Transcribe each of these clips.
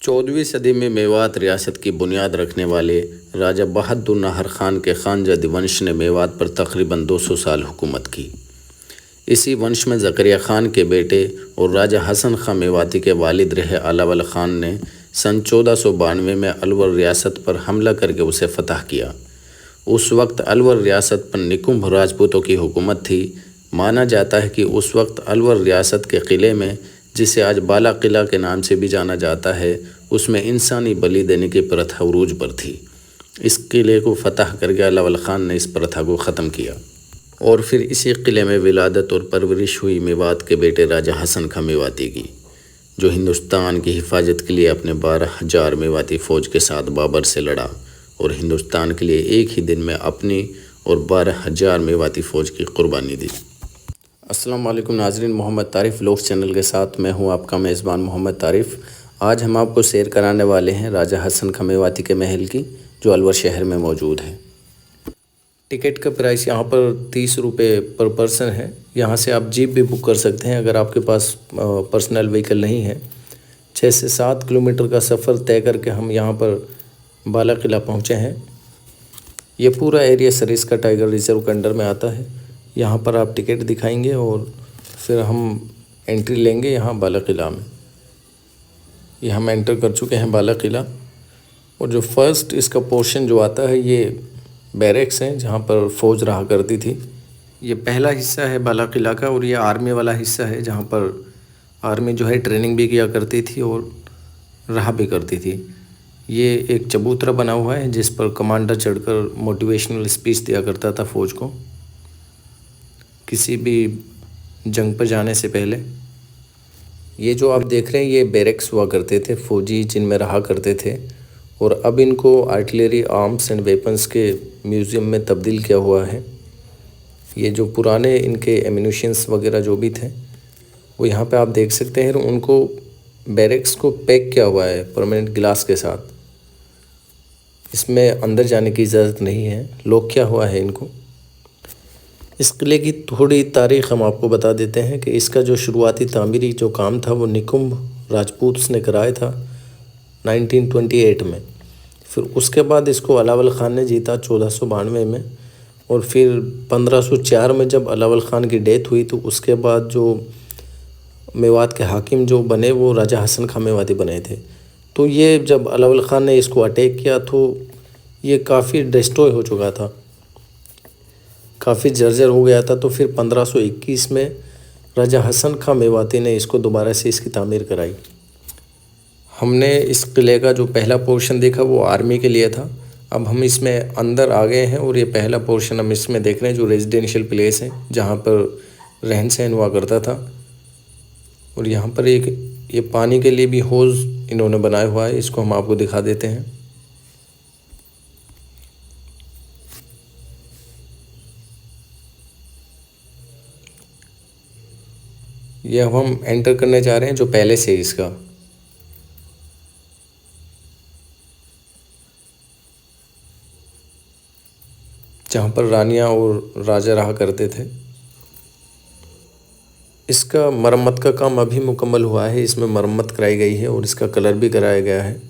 14वीं सदी में मेवात रियासत की बुनियाद रखने वाले राजा बहादुर नाहर खान के खानजादी वंश ने मेवात पर तकरीबन 200 साल हुकूमत की। इसी वंश में ज़करिया खान के बेटे और राजा हसन खां मेवाती के वालिद रहे अलावल खान ने सन 1492 में अलवर रियासत पर हमला करके उसे फतह किया। उस वक्त अलवर रियासत पर निकुंभ राजपूतों की हुकूमत थी। माना जाता है कि उस वक्त अलवर रियासत के किले में, जिसे आज बाला किला के नाम से भी जाना जाता है, उसमें इंसानी बलि देने की प्रथा उरूज पर थी। इस किले को फतह करके अलावल खान ने इस प्रथा को ख़त्म किया और फिर इसी किले में विलादत और परवरिश हुई मेवात के बेटे राजा हसन खां मेवाती की, जो हिंदुस्तान की हिफाजत के लिए अपने 12,000 मेवाती फ़ौज के साथ बाबर से लड़ा और हिंदुस्तान के लिए एक ही दिन में अपनी और 12,000 मेवाती फ़ौज की कुर्बानी दी। अस्सलाम वालेकुम नाजरीन, मोहम्मद तारिफ़ व्लॉग्स चैनल के साथ मैं हूं आपका मेज़बान मोहम्मद तारिफ़। आज हम आपको सैर कराने वाले हैं राजा हसन खां मेवाती के महल की, जो अलवर शहर में मौजूद है। टिकट का प्राइस यहाँ पर 30 रुपये पर पर्सन है। यहाँ से आप जीप भी बुक कर सकते हैं अगर आपके पास पर्सनल व्हीकल नहीं है। 6 से 7 किलोमीटर का सफ़र तय करके हम यहाँ पर बाला किला पहुँचे हैं। ये पूरा एरिया सरिस्का टाइगर रिजर्व के अंडर में आता है। यहाँ पर आप टिकट दिखाएंगे और फिर हम एंट्री लेंगे यहाँ बाला किला में। ये हम एंटर कर चुके हैं बाला किला, और जो फर्स्ट इसका पोर्शन जो आता है ये बैरक्स हैं जहाँ पर फ़ौज रहा करती थी। ये पहला हिस्सा है बाला किला का, और ये आर्मी वाला हिस्सा है जहाँ पर आर्मी जो है ट्रेनिंग भी किया करती थी और रहा भी करती थी। ये एक चबूतरा बना हुआ है जिस पर कमांडर चढ़कर मोटिवेशनल स्पीच दिया करता था फ़ौज को किसी भी जंग पर जाने से पहले। ये जो आप देख रहे हैं ये बैरक्स हुआ करते थे, फ़ौजी जिनमें रहा करते थे, और अब इनको आर्टिलरी आर्म्स एंड वेपन्स के म्यूज़ियम में तब्दील किया हुआ है। ये जो पुराने इनके एम्यूनिशंस वगैरह जो भी थे वो यहाँ पे आप देख सकते हैं। उनको बैरक्स को पैक किया हुआ है परमानेंट गिलास के साथ। इसमें अंदर जाने की इजाज़त नहीं है, लॉक किया हुआ है इनको। इस किले की थोड़ी तारीख़ हम आपको बता देते हैं कि इसका जो शुरुआती तामीरी जो काम था वो निकुंभ राजपूत ने कराया था 1928 में। फिर उसके बाद इसको अलावल ख़ान ने जीता 1492 में, और फिर 1504 में जब अलावल ख़ान की डेथ हुई तो उसके बाद जो मेवात के हाकिम जो बने वो राजा हसन खां मेवाती बने थे। तो ये जब अलावल ख़ान ने इसको अटैक किया तो ये काफ़ी डिस्ट्रॉय हो चुका था, काफ़ी जर्जर हो गया था। तो फिर 1521 में राजा हसन खां मेवाती ने इसको दोबारा से इसकी तामीर कराई। हमने इस किले का जो पहला पोर्शन देखा वो आर्मी के लिए था। अब हम इसमें अंदर आ गए हैं और ये पहला पोर्शन हम इसमें देख रहे हैं जो रेजिडेंशियल प्लेस है जहाँ पर रहन सहन हुआ करता था। और यहाँ पर एक ये पानी के लिए भी हौज़ इन्होंने बनाया हुआ है, इसको हम आपको दिखा देते हैं। ये अब हम एंटर करने जा रहे हैं जो पहले से इसका। जहाँ पर रानियाँ और राजा रहा करते थे। इसका मरम्मत का काम अभी मुकम्मल हुआ है, इसमें मरम्मत कराई गई है और इसका कलर भी कराया गया है।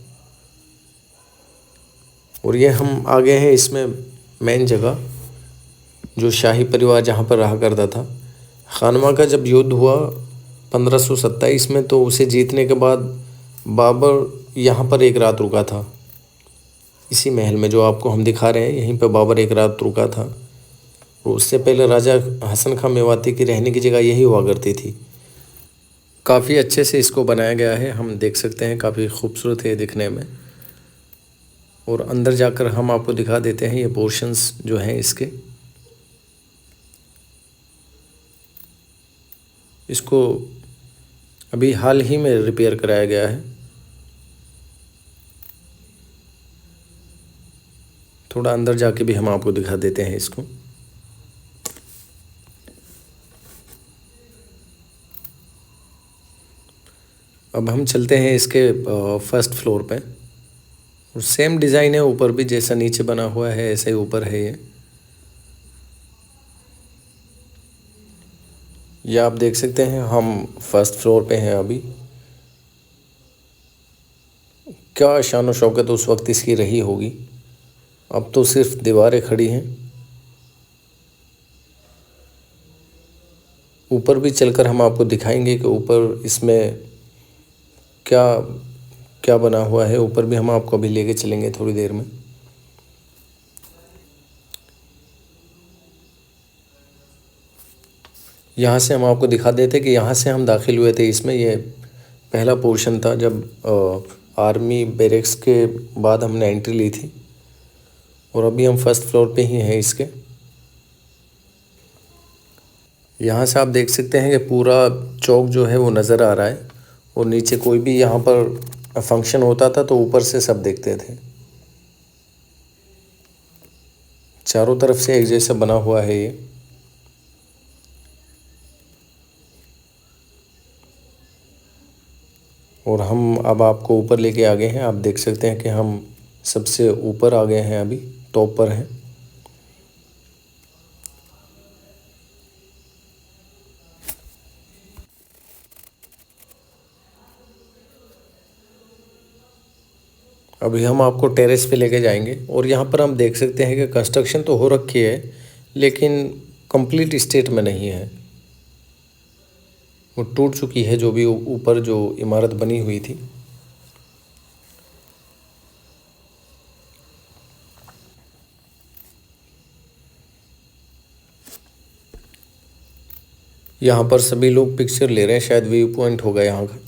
और ये हम आ गए हैं इसमें मेन जगह जो शाही परिवार जहाँ पर रहा करता था। खानवा का जब युद्ध हुआ 1527 में, तो उसे जीतने के बाद बाबर यहाँ पर एक रात रुका था। इसी महल में जो आपको हम दिखा रहे हैं यहीं पर बाबर एक रात रुका था। और उससे पहले राजा हसन खां मेवाती की रहने की जगह यही हुआ करती थी। काफ़ी अच्छे से इसको बनाया गया है, हम देख सकते हैं, काफ़ी खूबसूरत है दिखने में। और अंदर जाकर हम आपको दिखा देते हैं ये पोर्शंस जो हैं इसके। इसको अभी हाल ही में रिपेयर कराया गया है। थोड़ा अंदर जाके भी हम आपको दिखा देते हैं इसको। अब हम चलते हैं इसके फर्स्ट फ्लोर पे, और सेम डिज़ाइन है ऊपर भी, जैसा नीचे बना हुआ है ऐसे ही ऊपर है ये आप देख सकते हैं। हम फर्स्ट फ्लोर पे हैं अभी। क्या शान और शौकत उस वक्त इसकी रही होगी। अब तो सिर्फ दीवारें खड़ी हैं। ऊपर भी चलकर हम आपको दिखाएंगे कि ऊपर इसमें क्या क्या बना हुआ है। ऊपर भी हम आपको अभी लेके चलेंगे थोड़ी देर में। यहाँ से हम आपको दिखा देते कि यहाँ से हम दाखिल हुए थे इसमें। ये पहला पोर्शन था जब आर्मी बैरक्स के बाद हमने एंट्री ली थी, और अभी हम फर्स्ट फ्लोर पे ही हैं इसके। यहाँ से आप देख सकते हैं कि पूरा चौक जो है वो नज़र आ रहा है, और नीचे कोई भी यहाँ पर फंक्शन होता था तो ऊपर से सब देखते थे। चारों तरफ से एक जैसा बना हुआ है ये। और हम अब आपको ऊपर लेके आ गए हैं। आप देख सकते हैं कि हम सबसे ऊपर आ गए हैं, अभी टॉप पर हैं। अभी हम आपको टेरेस पे लेके जाएंगे, और यहाँ पर हम देख सकते हैं कि कंस्ट्रक्शन तो हो रखी है लेकिन कंप्लीट स्टेट में नहीं है। वो टूट चुकी है, जो भी ऊपर जो इमारत बनी हुई थी। यहाँ पर सभी लोग पिक्चर ले रहे हैं, शायद व्यू पॉइंट होगा यहाँ का।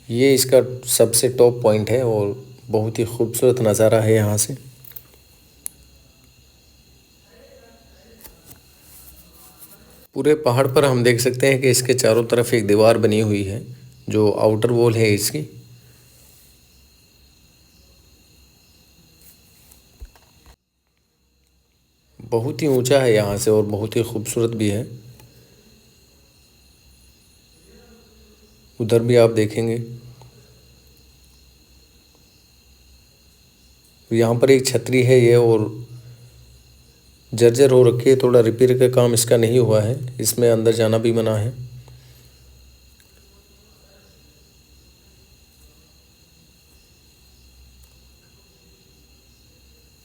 ये इसका सबसे टॉप पॉइंट है और बहुत ही खूबसूरत नज़ारा है यहाँ से। पूरे पहाड़ पर हम देख सकते हैं कि इसके चारों तरफ एक दीवार बनी हुई है, जो आउटर वॉल है इसकी। बहुत ही ऊंचा है यहाँ से और बहुत ही खूबसूरत भी है। उधर भी आप देखेंगे। यहाँ पर एक छतरी है ये, और जर्जर हो रखी है। थोड़ा रिपेयर का काम इसका नहीं हुआ है, इसमें अंदर जाना भी मना है।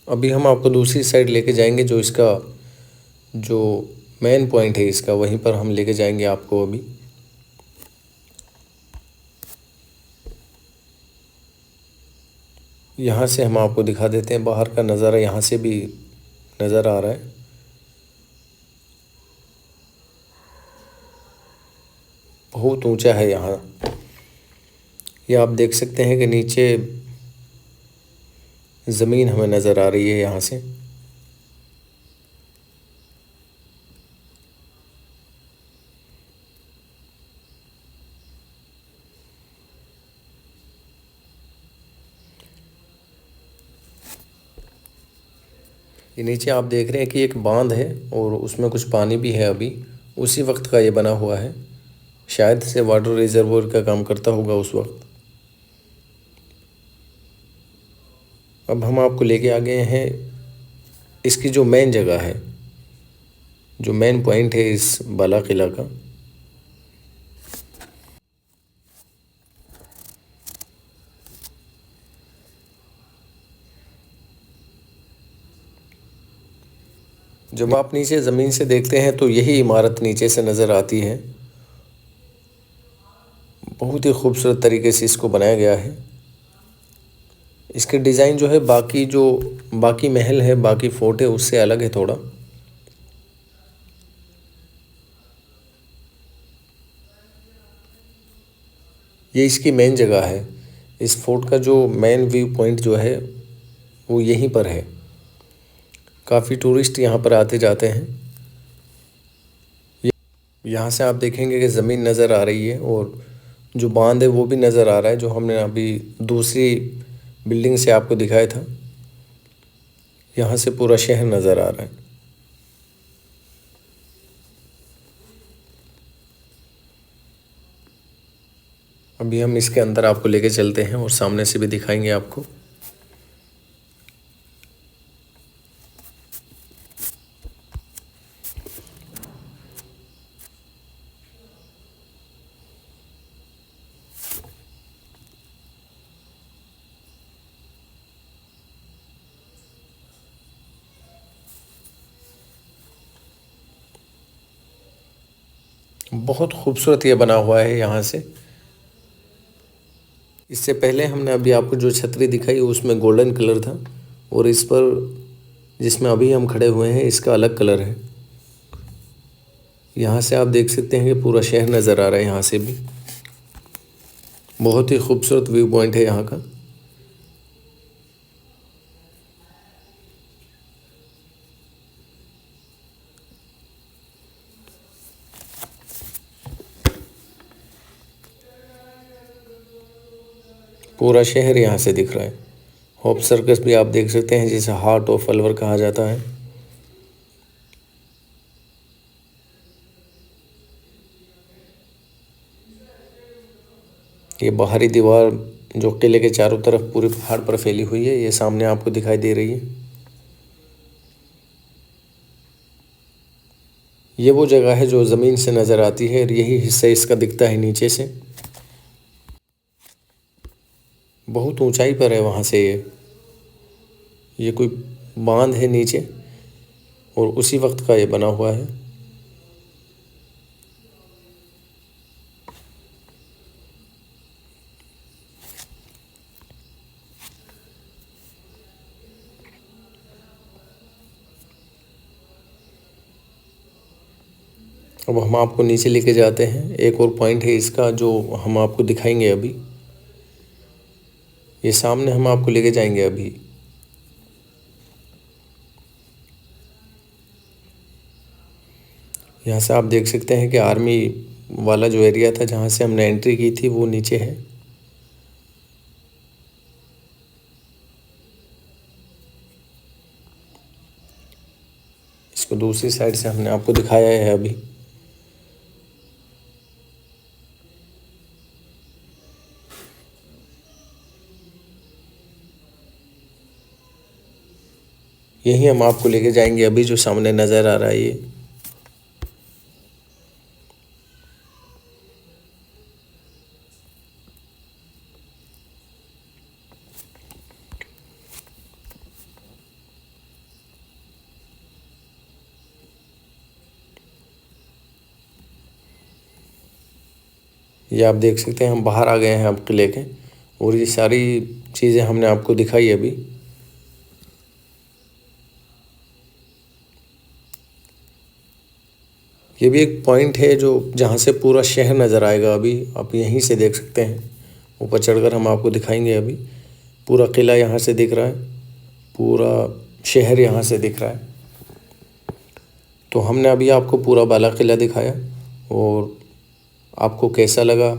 अभी हम आपको दूसरी साइड लेके जाएंगे, जो इसका जो मेन पॉइंट है इसका, वहीं पर हम लेके जाएंगे आपको अभी। यहाँ से हम आपको दिखा देते हैं बाहर का नज़ारा। यहाँ से भी नज़र आ रहा है। बहुत ऊंचा है यहाँ। ये आप देख सकते हैं कि नीचे ज़मीन हमें नज़र आ रही है यहाँ से। ये नीचे आप देख रहे हैं कि एक बांध है और उसमें कुछ पानी भी है। अभी उसी वक्त का ये बना हुआ है, शायद से वाटर रिजर्वोयर का काम करता होगा उस वक्त। अब हम आपको लेके आ गए हैं इसकी जो मेन जगह है, जो मेन पॉइंट है इस बाला किला का। जब आप नीचे ज़मीन से देखते हैं तो यही इमारत नीचे से नज़र आती है। बहुत ही खूबसूरत तरीके से इसको बनाया गया है। इसके डिज़ाइन जो है बाकी महल है, बाकी फोर्ट है, उससे अलग है थोड़ा। ये इसकी मेन जगह है। इस फोर्ट का जो मेन व्यू पॉइंट जो है वो यहीं पर है। काफ़ी टूरिस्ट यहाँ पर आते जाते हैं। यहाँ से आप देखेंगे कि ज़मीन नज़र आ रही है, और जो बांध है वो भी नज़र आ रहा है, जो हमने अभी दूसरी बिल्डिंग से आपको दिखाया था। यहाँ से पूरा शहर नज़र आ रहा है। अभी हम इसके अंदर आपको लेके चलते हैं और सामने से भी दिखाएंगे आपको। बहुत खूबसूरत ये बना हुआ है यहाँ से। इससे पहले हमने अभी आपको जो छतरी दिखाई उसमें गोल्डन कलर था, और इस पर जिसमें अभी हम खड़े हुए हैं इसका अलग कलर है। यहाँ से आप देख सकते हैं कि पूरा शहर नज़र आ रहा है। यहाँ से भी बहुत ही खूबसूरत व्यू पॉइंट है यहाँ का। पूरा शहर यहाँ से दिख रहा है। होप सर्कस भी आप देख सकते हैं, जिसे हार्ट ऑफ अलवर कहा जाता है। ये बाहरी दीवार जो किले के चारों तरफ पूरे पहाड़ पर फैली हुई है, ये सामने आपको दिखाई दे रही है। ये वो जगह है जो ज़मीन से नज़र आती है, और यही हिस्सा इसका दिखता है नीचे से। बहुत ऊंचाई पर है वहाँ से ये कोई बांध है नीचे, और उसी वक्त का ये बना हुआ है। अब हम आपको नीचे लेके जाते हैं। एक और पॉइंट है इसका जो हम आपको दिखाएंगे अभी। ये सामने हम आपको लेके जाएंगे अभी। यहाँ से आप देख सकते हैं कि आर्मी वाला जो एरिया था जहाँ से हमने एंट्री की थी वो नीचे है। इसको दूसरी साइड से हमने आपको दिखाया है अभी। यही हम आपको लेके जाएंगे अभी, जो सामने नज़र आ रहा है ये। ये आप देख सकते हैं हम बाहर आ गए हैं अब किले के, और ये सारी चीज़ें हमने आपको दिखाई अभी। ये भी एक पॉइंट है जो जहाँ से पूरा शहर नज़र आएगा। अभी आप यहीं से देख सकते हैं, ऊपर चढ़कर हम आपको दिखाएंगे अभी। पूरा किला यहाँ से दिख रहा है, पूरा शहर यहाँ से दिख रहा है। तो हमने अभी आपको पूरा बाला किला दिखाया, और आपको कैसा लगा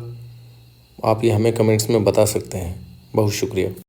आप ये हमें कमेंट्स में बता सकते हैं। बहुत शुक्रिया।